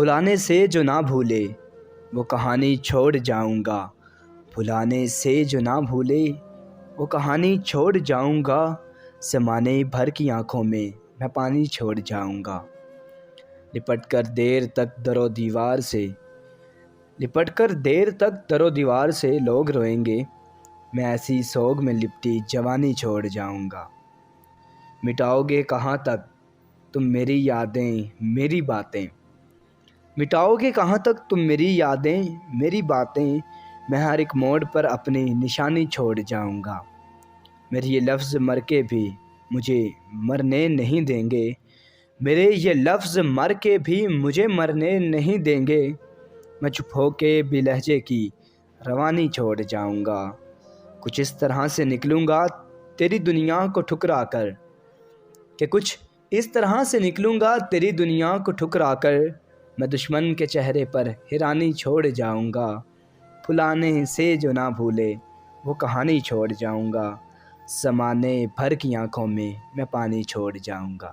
بھلانے سے جو نہ بھولے وہ کہانی چھوڑ جاؤں گا، بھلانے سے جو نہ بھولے وہ کہانی چھوڑ جاؤں گا، زمانے بھر کی آنکھوں میں میں پانی چھوڑ جاؤں گا۔ لپٹ کر دیر تک در و دیوار سے، لپٹ کر دیر تک در و دیوار سے لوگ روئیں گے، میں ایسی سوگ میں لپٹی جوانی چھوڑ جاؤں گا۔ مٹاؤ گے کہاں تک تم میری یادیں میری باتیں، مٹاؤ گے کہاں تک تم میری یادیں میری باتیں، میں ہر ایک موڑ پر اپنی نشانی چھوڑ جاؤں گا۔ میرے یہ لفظ مر کے بھی مجھے مرنے نہیں دیں گے، میرے یہ لفظ مر کے بھی مجھے مرنے نہیں دیں گے، میں چپ ہو کے بھی لہجے کی روانی چھوڑ جاؤں گا۔ کچھ اس طرح سے نکلوں گا تیری دنیا کو ٹھکرا کر، کہ کچھ اس طرح سے نکلوں گا تیری دنیا کو ٹھکرا کر، میں دشمن کے چہرے پر حیرانی چھوڑ جاؤں گا۔ بھلانے سے جو نہ بھولے وہ کہانی چھوڑ جاؤں گا، زمانے بھر کی آنکھوں میں میں پانی چھوڑ جاؤں گا۔